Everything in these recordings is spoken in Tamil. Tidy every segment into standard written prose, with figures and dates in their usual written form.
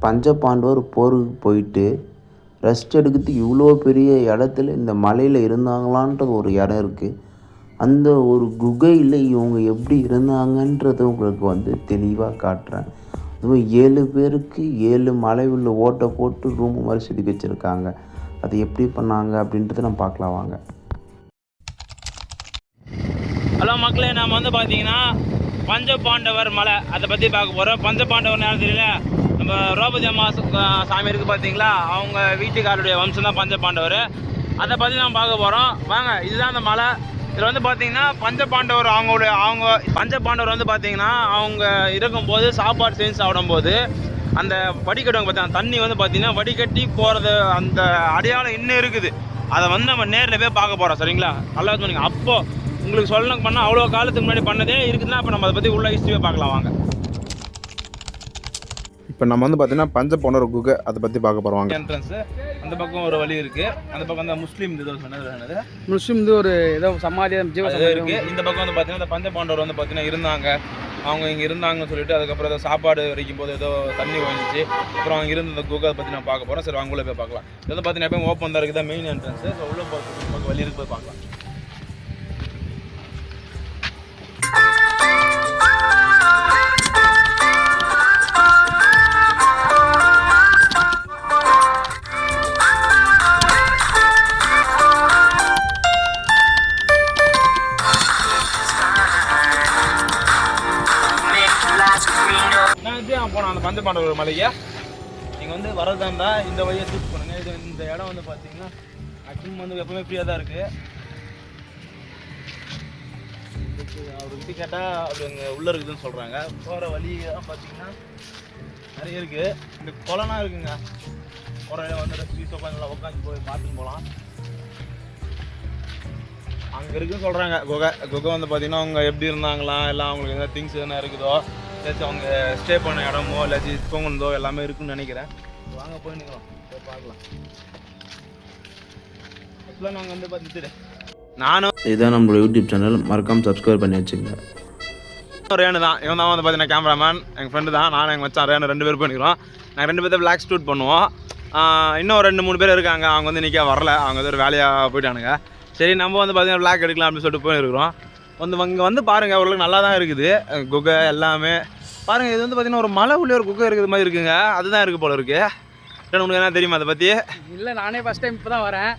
பஞ்சபாண்டவர் போருக்கு போயிட்டு ரெஸ்ட் எடுக்கிறதுக்கு இவ்வளோ பெரிய இடத்துல இந்த மலையில் இருந்தாங்களான்றது ஒரு இடம் இருக்குது. அந்த ஒரு குகையில் இவங்க எப்படி இருந்தாங்கன்றதை உங்களுக்கு தெளிவாக காட்டுறேன். அதுவும் 7 பேருக்கு 7 மலை உள்ள ஓட்டை போட்டு ரூம் மாதிரி செதுக்கி வச்சுருக்காங்க. அது எப்படி பண்ணாங்க அப்படின்றத நம்ம பார்க்கலாம் வாங்க. ஹலோ மக்களே, நம்ம பார்த்தீங்கன்னா பஞ்சபாண்டவர் மலை அதை பற்றி பார்க்க போகிறோம். பஞ்சபாண்டவர் நேரம் தெரியல, நம்ம திரௌபதி அம்மா சாமி இருக்குது பார்த்தீங்களா, அவங்க வீட்டுக்காரருடைய வம்சம் தான் பஞ்சபாண்டவர். அதை பற்றி நம்ம பார்க்க போகிறோம் வாங்க. இதுதான் அந்த மலை. இதில் பார்த்தீங்கன்னா பஞ்சபாண்டவர் அவங்க பஞ்சபாண்டவர் பார்த்தீங்கன்னா அவங்க இருக்கும்போது சாப்பாடு செஞ்சு சாப்பிடும்போது அந்த வடிகட்டுவாங்க பார்த்தீங்கன்னா, தண்ணி பார்த்தீங்கன்னா வடிகட்டி போகிறது அந்த அடையாளம் இன்னும் இருக்குது. அதை நம்ம நேரில் போய் பார்க்க போகிறோம். சரிங்களா? நல்லா சொன்னீங்க. அப்போது உங்களுக்கு சொல்லணும் பண்ணால் அவ்வளோ காலத்துக்கு முன்னாடி பண்ணதே இருக்குதுன்னா அப்போ நம்ம அதை பற்றி உள்ள ஹிஸ்ட்ரியை பார்க்கலாம் வாங்க. இப்போ நம்ம பார்த்தீங்கன்னா பஞ்சபாண்டவர் குகை அதை பற்றி பார்க்க போகிறோம். என்ட்ரன்ஸு அந்த பக்கம் ஒரு வழி இருக்குது. அந்த பக்கம் அந்த முஸ்லீம் இது சொன்னது முஸ்லீம் ஒரு ஏதோ சமாதி இருக்குது. இந்த பக்கம் பார்த்தீங்கன்னா இந்த பஞ்சபாண்டவர் பார்த்தீங்கன்னா இருந்தாங்க. அவங்க இங்கே இருந்தாங்கன்னு சொல்லிட்டு அதுக்கப்புறம் ஏதோ சாப்பாடு வரைக்கும் போது ஏதோ தண்ணி வந்துச்சு. அப்புறம் அவங்க இருந்த இந்த குகை பற்றி நான் பார்க்க போகிறோம். சரி வாங்க உள்ள போய் பார்க்கலாம். இது பார்த்தீங்கன்னா எப்போ ஓப்பன் தான் இருக்குது, மெயின் என்ட்ரன்ஸு. ஸோ உள்ள போகிறதுக்கு வழி இருக்கு, போய் பார்க்கலாம். போனோம் அந்த பஞ்சபாண்டவர் மலையை. நீங்கள் வரதா இருந்தால் இந்த வழியை சூஸ் பண்ணுங்கள். இது இந்த இடம் பார்த்தீங்கன்னா மேக்ஸிமம் எப்பவுமே ஃப்ரீயாக தான் இருக்குது. அவர்கிட்ட கேட்டால் அப்படி அங்கே உள்ளே இருக்குதுன்னு சொல்கிறாங்க. போகிற வழியெல்லாம் பார்த்தீங்கன்னா நிறைய இருக்குது. இந்த குளம்லாம் இருக்குங்க. போகிற ரெஸ்ட் உட்காந்து உட்காந்து போய் பார்த்துட்டு போகலாம். அங்கே இருக்குதுன்னு சொல்கிறாங்க குகை. குகை பார்த்தீங்கன்னா அவங்க எப்படி இருந்தாங்களாம், எல்லாம் அவங்களுக்கு எதாவது திங்ஸ் எதுனா இருக்குதோ, ஏதாச்சும் அவங்க ஸ்டே பண்ண இடமோ இல்லாச்சும் தூங்குனதோ எல்லாமே இருக்குன்னு நினைக்கிறேன். வாங்க போய் நிற்கலாம், போய் பார்க்கலாம். ஆக்சுவலாக நாங்கள் பார்த்துட்டு நானும் இதுதான் நம்மளோட யூடியூப் சேனல், மறக்காமல் சப்ஸ்கிரைப் பண்ணி வச்சுங்க. ரேனு தான், இவன் தான் பார்த்தீங்கன்னா கேமராமேன், எங்கள் ஃப்ரெண்டு தான். நானும் எங்கள் மச்சான் ரேனு 2 பேர் பண்ணிக்கிறோம். நாங்கள் 2 பேர்த்த பிளாக் ஷூட் பண்ணுவோம். இன்னும் 2-3 பேர் இருக்காங்க. அவங்க இன்றைக்கே வரல, அவங்க ஒரு வேலையாக போயிட்டானுங்க. சரி நம்ம பார்த்தீங்கன்னா பிளாக் எடுக்கலாம் அப்படின்னு சொல்லிட்டு போயிருக்கிறோம். இங்கே பாருங்கள், ஓரளவுக்கு நல்லா தான் இருக்குது குகை எல்லாமே. பாருங்கள், இது பார்த்தீங்கன்னா ஒரு மலை உள்ளே ஒரு குகை இருக்குது மாதிரி இருக்குங்க. அதுதான் இருக்குது போல இருக்குது. உங்களுக்கு என்ன தெரியுமா அதை பற்றி? இல்லை, நானே ஃபஸ்ட் டைம் இப்போ தான் வரேன்.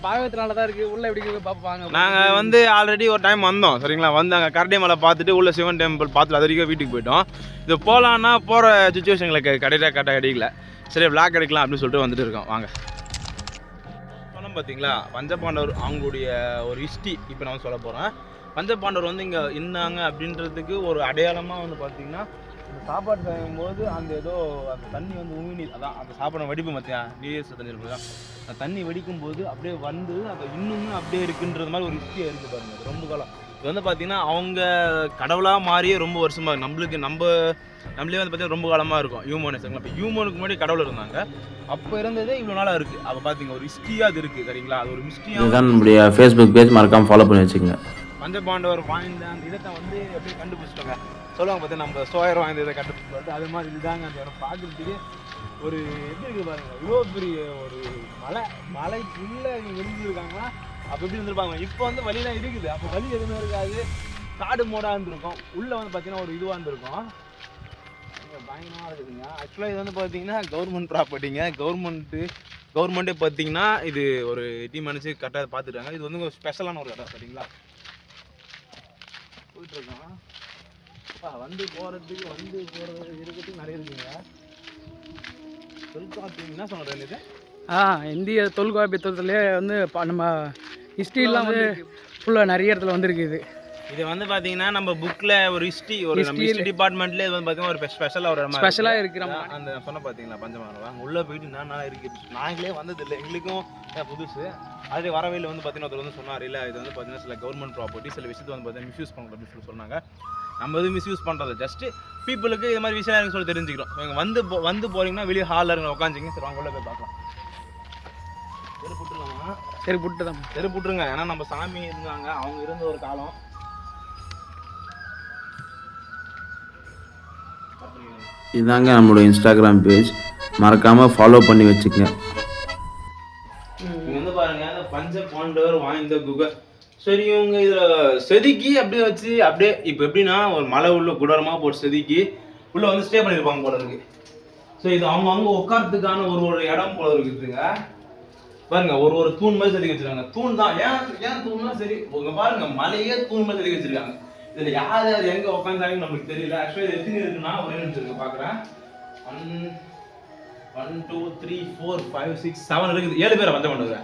பாகத்தினால தான் இருக்குது. உள்ளே எப்படி பார்ப்பாங்க. நாங்கள் ஆல்ரெடி ஒரு டைம் வந்தோம். சரிங்களா? அங்கே கரடி மலை பார்த்துட்டு உள்ள சிவன் டெம்பிள் பார்த்துட்டு அது வரைக்கும் வீட்டுக்கு போயிட்டோம். இது போகலான்னா போகிற சுச்சுவேஷனுக்கு கிடைக்கல. சரி பிளாக் எடுக்கலாம் அப்படின்னு சொல்லிட்டு வந்துட்டு இருக்கோம். வாங்க. பார்த்தீங்களா, பஞ்சபாண்டவர் அவங்களுடைய ஒரு ஹிஸ்ட்ரி இப்போ நான் சொல்ல போகிறேன். பஞ்சபாண்டவர் இங்கே இருந்தாங்க அப்படின்றதுக்கு ஒரு அடையாளமாக பார்த்தீங்கன்னா, இந்த சாப்பாடு செய்யும்போது அந்த ஏதோ அந்த தண்ணி உமிழ்நீர், அதான் அந்த சாப்பாடு வடிப்பு மத்தியா நீர் தண்ணி இருக்குதா, அந்த தண்ணி வெடிக்கும் போது அப்படியே அது இன்னுமே அப்படியே இருக்குன்றது மாதிரி ஒரு ஹிஸ்ட்ரி இருக்குது பாருங்க. அது ரொம்ப காலம். இது பார்த்தீங்கன்னா அவங்க கடவுளாக மாறியே ரொம்ப வருஷமாக நம்மளே பார்த்தீங்கன்னா ரொம்ப காலமாக இருக்கும். ஹியூமனிசம் இப்போ ஹியூமனுக்கு முன்னாடி கடவுள் இருந்தாங்க. அப்போ இருந்ததே இவ்வளோ நாளாக இருக்குது. அப்போ பார்த்தீங்க ஒரு ஹிஸ்ட்ரியாக அது இருக்குது. சரிங்களா? அது ஒரு மிஸ்ட்ரியாக இதுதான் நம்மளுடைய ஃபேஸ்புக் பேஜ், மறக்காமல் ஃபாலோ பண்ணி வச்சுக்கோங்க. பஞ்சபாண்டவர் வாய்ந்த அந்த இதை எப்படி கண்டுபிடிச்சிட்டோங்க சொல்லுவாங்க. பார்த்தீங்கன்னா நம்ம சோயர் வாய்ந்த இதை கண்டுபிடிச்சிட்டு அது மாதிரி இதுதாங்க அந்த இடம் பார்க்குறதுக்கு ஒரு எப்படி இருக்குது பாருங்கள். இவ்வளோ பெரிய ஒரு மலைக்குள்ளே விழுந்துருக்காங்கன்னா அப்போ எப்படி இருந்திருப்பாங்க. இப்போ வழியெலாம் இருக்குது. அப்போ வழி எதுவுமே இருக்காது, காடு மோடாக இருந்திருக்கும். உள்ளே பார்த்தீங்கன்னா ஒரு இதுவாக இருந்திருக்கும். பயங்கரமாக இருக்குதுங்க. ஆக்சுவலாக இது பார்த்தீங்கன்னா கவர்மெண்ட் ப்ராப்பர்ட்டிங்க. கவர்மெண்ட்டே பார்த்தீங்கன்னா இது ஒரு டீம் அனுப்பிச்சு கரெக்டாக பார்த்துட்டாங்க. இது ஒரு ஸ்பெஷலான ஒரு இடம். சரிங்களா? போயிட்டுருக்கோம். போகிறதுக்கு இருக்கிறதுக்கு நிறைய இருக்குங்க. தொல்காப்பியம் என்ன சொல்கிறேன் இது? இந்திய தொல்காப்பியத்துலேயே நம்ம ஹிஸ்ட்ரிலாம் ஃபுல்லாக நிறைய இடத்துல வந்துருக்குது. இது பார்த்தீங்கன்னா நம்ம புக்கில் ஒரு ஹிஸ்ட்ரி நம்ம ஹிஸ்ட்ரி டிபார்ட்மெண்ட்லேயே பார்த்தீங்கன்னா ஒரு ஸ்பெஷலாக இருக்கிற அந்த சொன்ன பார்த்தீங்களா பஞ்சபாண்டவர் அங்கே உள்ளே போயிட்டு என்ன இருக்குது. நாங்களே வந்ததில்லை, எங்களுக்கும் புதுசு. அதே வரவையில் பார்த்தீங்கன்னா ஒருத்தர் சொன்னார், இல்லை இது பார்த்தீங்கன்னா சில கவர்மெண்ட் ப்ராப்பர்ட்டி சில விஷயத்தை பார்த்தீங்கன்னா மிஸ்யூஸ் பண்ணுறோம் அப்படின்னு சொல்லி சொன்னாங்க. நம்ம எதுவும் மிஸ்யூஸ் பண்ணுறது ஜஸ்ட்டு பீப்புளுக்கு இது மாதிரி விஷயம் எனக்கு சொல்லி தெரிஞ்சுக்கிறோம். நீங்கள் வந்து போகிறீங்கன்னா வெளியே ஹாலில் இருங்க, உட்காந்துங்க. சரி வாங்க உள்ள போய் பார்க்கலாம். தெரு புட்டுருங்க. ஏன்னா நம்ம சாமி இருந்தாங்க, அவங்க இருந்த ஒரு காலம். இதுதாங்க நம்மளோட இன்ஸ்டாகிராம் பேஜ், மறக்காமல் ஃபாலோ பண்ணி வச்சுக்கங்க. இங்க வந்து பாருங்க அந்த பஞ்ச பாண்டவர் வாய்ந்த குகை. சரி இவங்க இதில் செதுக்கி அப்படியே வச்சு அப்படியே இப்போ எப்படின்னா ஒரு மலை உள்ள குடரமாக போட்டு செதுக்கி உள்ளே வந்து ஸ்டே பண்ணியிருப்பாங்க போல இருக்கு. ஸோ இது அவங்க உட்காரத்துக்கான ஒரு இடம் போல இருக்குதுங்க. பாருங்க ஒரு தூண் மாதிரி செதுக்கி வச்சிருக்காங்க. தூண் தான், ஏன் தூண்னா சரி உங்க பாருங்க மலையே தூண் மாதிரி செதுக்கி வச்சிருக்காங்க. இதுல யார் எங்க உட்காந்தாங்கன்னு நமக்கு தெரியல. ஆக்சுவலி இது எத்தனை இருக்குன்னா ஒரே நிமிஷம் பாக்குறேன். 1 2 3 4 5 6 7 இருக்குது. 7 பேரை பஞ்சம் பண்ணுவாங்க.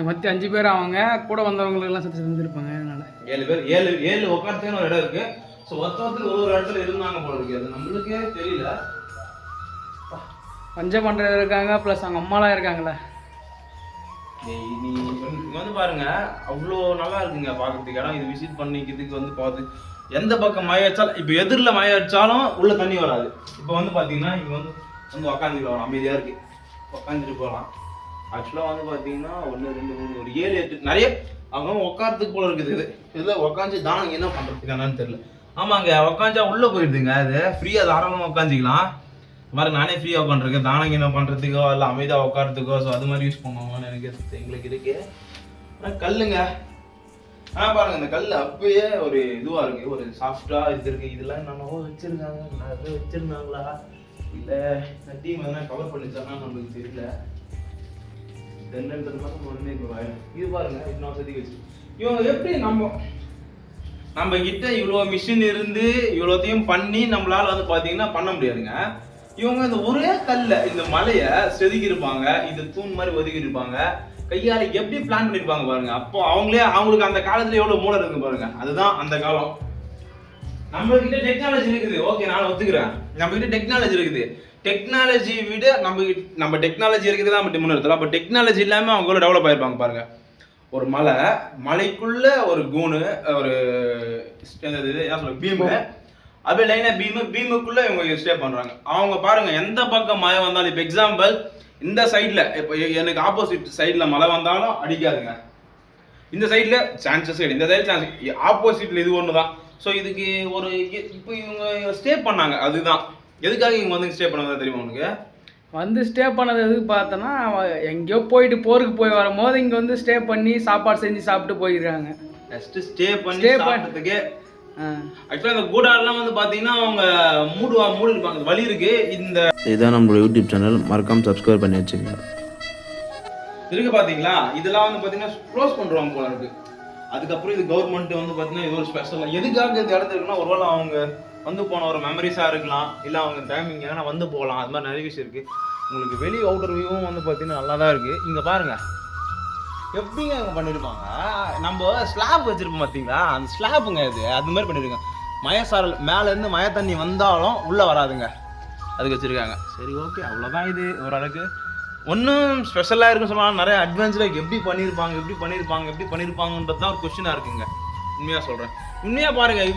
மொத்தம் 5 பேர் அவங்க கூட வந்தவங்களுக்கு எல்லாம் சேர்த்து செஞ்சிருப்பாங்க. அதனால 7 பேர் 7 உட்காரத்துக்கு ஒரு இடம் இருக்கு. ஸோ ஒருத்தருக்கு ஒரு இடத்துல இருந்தாங்க போல இருக்கு. அது நம்மளுக்கே தெரியல. பஞ்சம் பண்றது இருக்காங்க, பிளஸ் அவங்க அம்மாலாம் இருக்காங்களே. நீ வந்து பாருங்க அவ்வளோ நல்லா இருக்குங்க பார்க்கறதுக்கு இடம். இது விசிட் பண்ணிக்கிறதுக்கு வந்து பார்த்து எந்த பக்கம் மழை அடிச்சாலும், இப்போ எதிரில் மழை அடிச்சாலும் உள்ள தண்ணி வராது. இப்போ வந்து பார்த்தீங்கன்னா இங்கே வந்து உக்காந்துட்டு வரலாம், அமைதியாக இருக்கு, உக்காந்துட்டு போகலாம். ஆக்சுவலாக வந்து பார்த்தீங்கன்னா 1 2 3 ஒரு 7 8 நிறைய அவங்க உட்காரத்துக்கு போல இருக்குது. இதில் உட்காந்து தானங்க என்ன பண்ணுறதுக்கு என்னன்னு தெரியல. ஆமாங்க உட்காந்தா உள்ளே போயிடுதுங்க. அது ஃப்ரீயாக தாராளமாக உட்காந்துக்கலாம். மாதிரி நானே ஃப்ரீயாக உட்காந்துருக்கேன். தானங்க என்ன பண்ணுறதுக்கோ இல்லை அமைதியாக உட்காரத்துக்கோ. ஸோ அது மாதிரி யூஸ் பண்ணுவோம்னு எனக்கு எங்களுக்கு இருக்கு. ஆனால் கல்லுங்க பாருங்க இந்த கல் அப்பயே ஒரு இதுவாக இருக்கு, ஒரு சாஃப்டாக இருக்கு. இதெல்லாம் என்னென்னவோ வச்சிருக்காங்க. நிறைய வச்சிருந்தாங்களா இல்லை டீம் எதனா கவர் பண்ணிச்சாங்கன்னா நம்மளுக்கு தெரியல. தெரியலன்றது மாதிரி உடனே இது பாருங்க இன்னும் செதுக்கி வச்சு இவங்க எப்படி நம்ம கிட்ட இவ்வளோ மிஷின் இருந்து இவ்வளோத்தையும் பண்ணி நம்மளால வந்து பார்த்தீங்கன்னா பண்ண முடியாதுங்க. இவங்க இந்த ஒரே கல்ல இந்த மலையை செதுக்கி இருப்பாங்க. இது தூண் மாதிரி ஒதுக்கி இருப்பாங்க. கையால எப்படி பிளான் பண்ணிருப்பாங்க பாருங்க. அப்போ அவங்களுக்கு அந்த காலத்துல எவ்வளவு மூளை இருக்கு பாருங்க. அதுதான் அந்த காலம். நம்ம கிட்ட டெக்னாலஜி இருக்குது, ஓகே நான் ஒத்துக்கிறேன். நம்ம கிட்ட டெக்னாலஜி இருக்குது. டெக்னாலஜி விட நம்ம டெக்னாலஜி இருக்குது நம்ம முன்னெடுத்தலாம். அப்போ டெக்னாலஜி இல்லாம அவங்க டெவலப் ஆயிருப்பாங்க பாருங்க. ஒரு மலைக்குள்ள ஒரு கூணு, ஒரு பீமு, அப்படியே லைனா பீமுக்குள்ள இவங்க ஸ்டே பண்றாங்க. அவங்க பாருங்க எந்த பக்கம் மழை வந்தாலும், இப்போ எக்ஸாம்பிள் இந்த சைட்ல இப்போ எனக்கு ஆப்போசிட் சைட்ல மழை வந்தாலும் அடிக்காதுங்க. இந்த சைட்ல சான்சஸ் கிடையாது. இந்த சைடு சான்ஸ், ஆப்போசிட்ல இது ஒன்று தான். ஸோ இதுக்கு ஒரு இப்போ இவங்க ஸ்டே பண்ணாங்க. அதுதான் எதுக்காக இவங்க வந்து ஸ்டே பண்ணாங்க தெரியுமா உனக்கு? வந்து ஸ்டே பண்ணது எதுக்கு பார்த்தோன்னா, எங்கேயோ போயிட்டு போருக்கு போய் வரும்போது இங்கே வந்து ஸ்டே பண்ணி சாப்பாடு செஞ்சு சாப்பிட்டு போயிருக்காங்க. ஜஸ்ட் ஸ்டே பண்ணுறதுக்கே. ஆக்சுவலாக இந்த கூடாரெல்லாம் வந்து பார்த்தீங்கன்னா அவங்க மூடி இருப்பாங்க, வழி இருக்கு. இதுதான் நம்மளோட யூடியூப் சேனல், மறக்காம சப்ஸ்கிரைப் பண்ணி வச்சுக்கோங்க. இருக்கு பார்த்தீங்களா, இதெல்லாம் வந்து பார்த்தீங்கன்னா க்ளோஸ் பண்ணுறாங்க போல இருக்கு. அதுக்கப்புறம் இது கவர்மெண்ட் வந்து பார்த்தீங்கன்னா இது ஒரு ஸ்பெஷல். எதுக்காக இந்த இடத்துல இருக்குன்னா, ஒருவேளை அவங்க வந்து போன ஒரு மெமரிஸாக இருக்கலாம், இல்லை அவங்க டைமிங் ஏன்னா வந்து போகலாம். அது மாதிரி நிறைய விஷயம் இருக்குது. உங்களுக்கு வெளி அவுட்டர் வியூவும் வந்து பார்த்தீங்கன்னா நல்லா தான் இருக்குது. இங்கே பாருங்கள் எப்படிங்க இவங்க பண்ணியிருப்பாங்க. நம்ம ஸ்லாப் வச்சுருப்போம் பார்த்தீங்களா, அந்த ஸ்லாப்புங்க இது அது மாதிரி பண்ணியிருக்காங்க. மயசாரல் மேலேருந்து மழை தண்ணி வந்தாலும் உள்ளே வராதுங்க, அதுக்கு வச்சுருக்காங்க. சரி ஓகே, அவ்வளோதான். இது ஓரளவுக்கு ஒன்றும் ஸ்பெஷலாக இருக்குன்னு சொன்னால் நிறைய அட்வான்ஸாக எப்படி பண்ணியிருப்பாங்கன்றது தான் ஒரு கொஸ்டினாக இருக்குங்க. உண்மையாக சொல்கிறேன். உண்மையாக பாருங்கள்,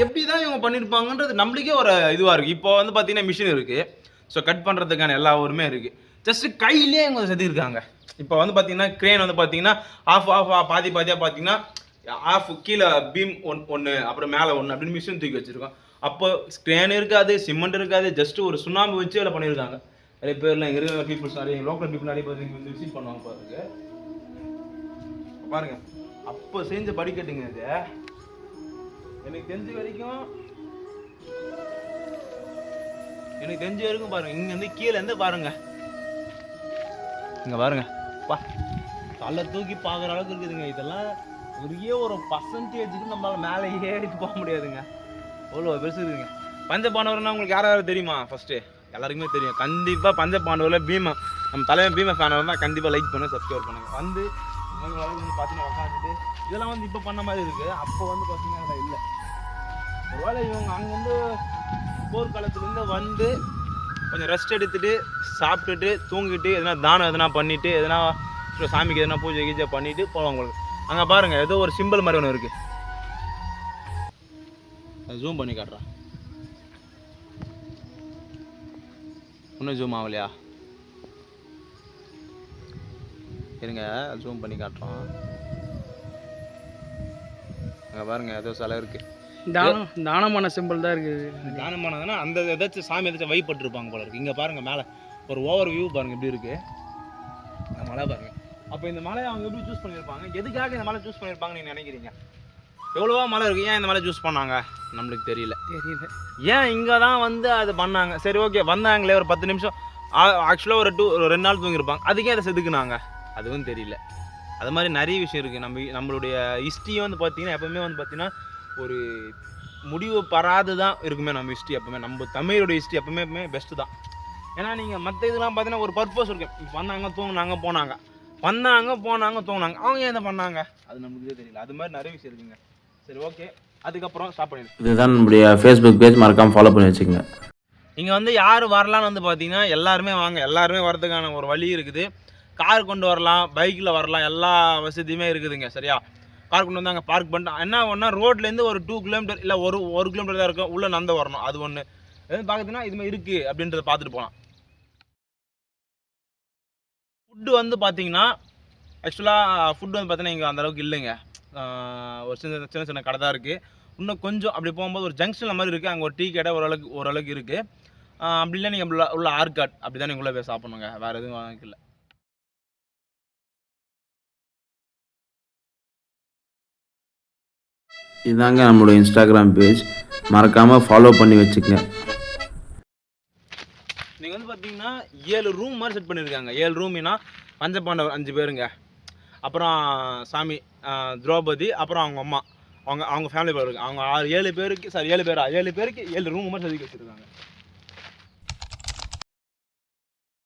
எப்படி தான் இவங்க பண்ணியிருப்பாங்கன்றது நம்மளுக்கே ஒரு இதுவாக இருக்குது. இப்போ வந்து பார்த்தீங்கன்னா மிஷின் இருக்குது. ஸோ கட் பண்ணுறதுக்கான எல்லா ஊருமே இருக்குது. ஜஸ்ட்டு கையிலே இவங்க செதுக்கிருக்காங்க. இப்போ வந்து பார்த்தீங்கன்னா க்ரேன் வந்து பார்த்தீங்கன்னா பாதியாக பார்த்தீங்கன்னா ஆஃப் கீழே பீம் ஒன்று அப்புறம் மேலே ஒன்று அப்படின்னு மிஷின் தூக்கி வச்சுருக்கோம். அப்போ க்ரேன் இருக்காது, சிமெண்ட் இருக்காது, ஜஸ்ட்டு ஒரு சுண்ணாம்பு வச்சு அதில் பண்ணியிருக்காங்க. நிறைய பேர்லாம் இங்கே இருக்கிற பீப்புள்ஸ் நிறைய லோக்கல் பீப்புள் நிறைய பேர் இங்கே வந்து விசிட் பண்ணுவாங்க பாருங்க. அப்போ செஞ்ச படிக்கட்டுங்க இது. எனக்கு தெரிஞ்ச வரைக்கும் பாருங்க, இங்க இருந்து கீழே இருந்து பாருங்க, இங்க பாருங்க பா, தலை தூக்கி பார்க்குற அளவுக்கு இருக்குதுங்க. இதெல்லாம் ஒரு பர்சன்டேஜுக்கு நம்மளால மேலே ஏறிட்டு போக முடியாதுங்க. அவ்வளோ பெருசு இருக்குதுங்க. பஞ்சபாண்டவர்னா உங்களுக்கு யாராவது தெரியுமா? ஃபர்ஸ்ட்டு எல்லாருக்குமே தெரியும். கண்டிப்பாக பஞ்சபாண்டவரில் பீமா, நம்ம தலைவன் பீமா ஃபேனாக இருந்தால் கண்டிப்பாக லைக் பண்ணி சப்ஸ்கிரைப் பண்ணுங்க. வந்து பார்த்தீங்கன்னா உட்காந்துட்டு இதெல்லாம் வந்து இப்போ பண்ண மாதிரி இருக்குது. அப்போ வந்து பார்த்தீங்கன்னா அதில் இல்லை. ஒருவேளை இவங்க அங்கேருந்து போர்க்காலத்துலேருந்து வந்து கொஞ்சம் ரெஸ்ட் எடுத்துகிட்டு சாப்பிட்டுட்டு தூங்கிட்டு எதனா தானம் எதனா பண்ணிவிட்டு எதனா சாமிக்கு எதனா பூஜை கீஜை பண்ணிவிட்டு போவாங்க. உங்களுக்கு அங்கே பாருங்கள் ஏதோ ஒரு சிம்பிள் மாதிரி ஒன்று இருக்குது. அது ஜூம் பண்ணி காட்டுறான். இன்னும் ஜூம் ஆகலையா? இருங்க, ஜூம் பண்ணி காட்டுறோம். அங்கே பாருங்கள் ஏதோ சிலை இருக்குது. தானமான சிம்பிள் தான் இருக்குது. தானமானதுன்னா அந்த ஏதாச்சும் சாமி ஏதாச்சும் வைப்பட்டுருப்பாங்க போல இருக்குது. இங்கே பாருங்கள் மேலே ஒரு ஓவர் வியூ பாருங்கள் எப்படி இருக்குது இந்த மலை பாருங்கள். அப்போ இந்த மலையை அவங்க எப்படி சூஸ் பண்ணியிருப்பாங்க, எதுக்காக இந்த மலை சூஸ் பண்ணியிருப்பாங்கன்னு நீங்கள் நினைக்கிறீங்க? எவ்வளோவா மலை இருக்குது, ஏன் இந்த மலை சூஸ் பண்ணாங்க நம்மளுக்கு தெரியல. ஏன் இங்கே தான் வந்து அது பண்ணாங்க? சரி ஓகே, வந்தாங்களே ஒரு 10 நிமிஷம், ஆக்சுவலாக ஒரு 2 நாள் தூங்கியிருப்பாங்க, அதுக்கே அதை செதுக்குனாங்க, அதுவும் தெரியல. அது மாதிரி நிறைய விஷயம் இருக்குது. நம்மளுடைய ஹிஸ்ட்ரியை வந்து பார்த்திங்கன்னா எப்போவுமே வந்து பார்த்திங்கன்னா ஒரு முடிவு பெறாது தான் இருக்குமே நம்ம ஹிஸ்ட்ரி. எப்போவுமே நம்ம தமிழோட ஹிஸ்ட்ரி எப்போவுமே பெஸ்ட்டு தான். ஏன்னா நீங்கள் மற்ற இதெல்லாம் பார்த்தீங்கன்னா ஒரு பர்பஸ் இருக்குது. இப்போ வந்தாங்க தூங்கினாங்க போனாங்க, வந்தாங்க போனாங்க தூங்கினாங்க, அவங்க ஏன் பண்ணாங்க அது நமக்கு தெரியல. அது மாதிரி நிறைய விஷயம் இருக்குங்க. சரி ஓகே, அதுக்கப்புறம் ஸ்டாப் பண்ணிடுங்க. இதுதான் நம்முடைய ஃபேஸ்புக் பேஜ், மறக்காமல் ஃபாலோ பண்ணி வச்சுக்கோங்க. இங்கே வந்து யார் வரலான்னு வந்து பார்த்தீங்கன்னா எல்லாருமே வாங்க, எல்லாருமே வரதுக்கான ஒரு வழி இருக்குது. கார் கொண்டு வரலாம், பைக்கில் வரலாம், எல்லா வசதியுமே இருக்குதுங்க. சரியா, கார் கொண்டு வந்து அங்கே பார்க் பண்ணிட்டு என்ன ஒன்றா ரோட்லேருந்து ஒரு 2 கிலோமீட்டர் இல்லை ஒரு கிலோமீட்டர் தான் இருக்கும், உள்ளே நடந்து வரணும். அது ஒன்று எது பார்க்குறதுன்னா இதுமாதிரி இருக்குது அப்படின்றத பார்த்துட்டு போகலாம். ஃபுட்டு வந்து பார்த்தீங்கன்னா ஆக்சுவலாக ஃபுட்டு வந்து பார்த்தீங்கன்னா இங்கே அந்தளவுக்கு இல்லைங்க. ஒரு சின்ன சின்ன கடை தான் இருக்குது. இன்னும் கொஞ்சம் அப்படி போகும்போது ஒரு ஜங்ஷன் மாதிரி இருக்குது, அங்கே ஒரு டீ கடை ஓரளவுக்கு இருக்குது. அப்படி இல்லை நீங்கள் உள்ள ஆர்காட் அப்படி தான் நீங்கள் உள்ளே போய் சாப்பிட்ணுங்க, வேறு எதுவும் வாங்கிக்கல. இதுதாங்க நம்மளோட இன்ஸ்டாகிராம் பேஜ், மறக்காமல் ஃபாலோ பண்ணி வச்சுக்கங்க. நீங்கள் வந்து பார்த்தீங்கன்னா 7 ரூம் மாதிரி செட் பண்ணியிருக்காங்க. 7 ரூம்னா பஞ்சபாண்டவர் 5 பேருங்க, அப்புறம் சாமி திரௌபதி, அப்புறம் அவங்க அம்மா, அவங்க ஃபேமிலி பேர் இருக்குது. அவங்க 7 பேருக்கு 7 பேருக்கு 7 ரூம் மாதிரி செதுக்கி வச்சுருக்காங்க.